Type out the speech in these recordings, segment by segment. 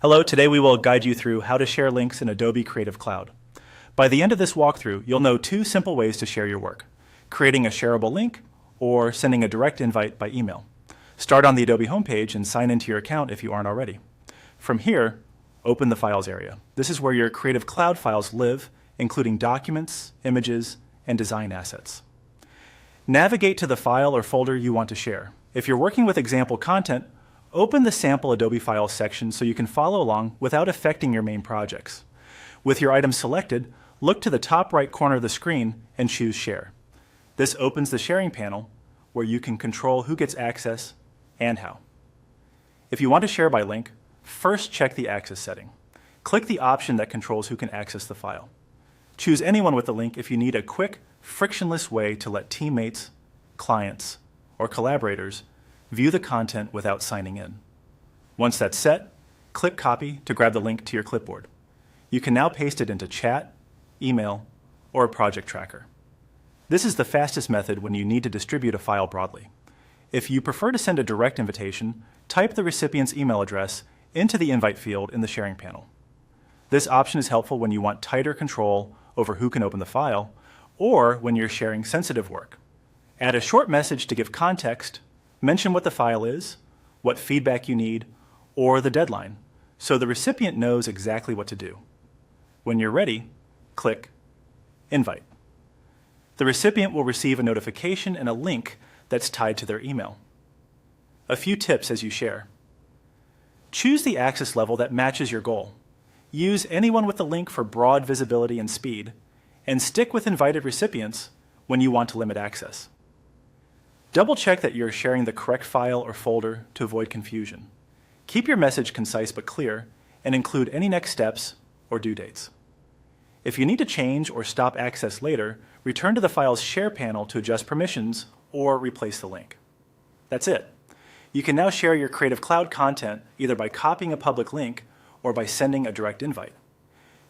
Hello, today we will guide you through how to share links in Adobe Creative Cloud. By the end of this walkthrough, you'll know two simple ways to share your work: creating a shareable link or sending a direct invite by email. Start on the Adobe homepage and sign into your account if you aren't already. From here, open the Files area. This is where your Creative Cloud files live, including documents, images, and design assets. Navigate to the file or folder you want to share. If you're working with example content, open the sample Adobe Files section so you can follow along without affecting your main projects. With your item selected, look to the top right corner of the screen and choose Share. This opens the sharing panel where you can control who gets access and how. If you want to share by link, first check the access setting. Click the option that controls who can access the file. Choose anyone with the link if you need a quick, frictionless way to let teammates, clients, or collaborators view the content without signing in. Once that's set, click Copy to grab the link to your clipboard. You can now paste it into chat, email, or a project tracker. This is the fastest method when you need to distribute a file broadly. If you prefer to send a direct invitation, type the recipient's email address into the invite field in the sharing panel. This option is helpful when you want tighter control over who can open the file, or when you're sharing sensitive work. Add a short message to give context, mention what the file is, what feedback you need, or the deadline, so the recipient knows exactly what to do. When you're ready, click Invite. The recipient will receive a notification and a link that's tied to their email. A few tips as you share. Choose the access level that matches your goal. Use anyone with the link for broad visibility and speed, and stick with invited recipients when you want to limit access. Double-check that you're sharing the correct file or folder to avoid confusion. Keep your message concise but clear, and include any next steps or due dates. If you need to change or stop access later, return to the file's Share panel to adjust permissions or replace the link. That's it. You can now share your Creative Cloud content either by copying a public link or by sending a direct invite.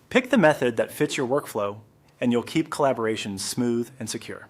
Pick the method that fits your workflow, and you'll keep collaborations smooth and secure.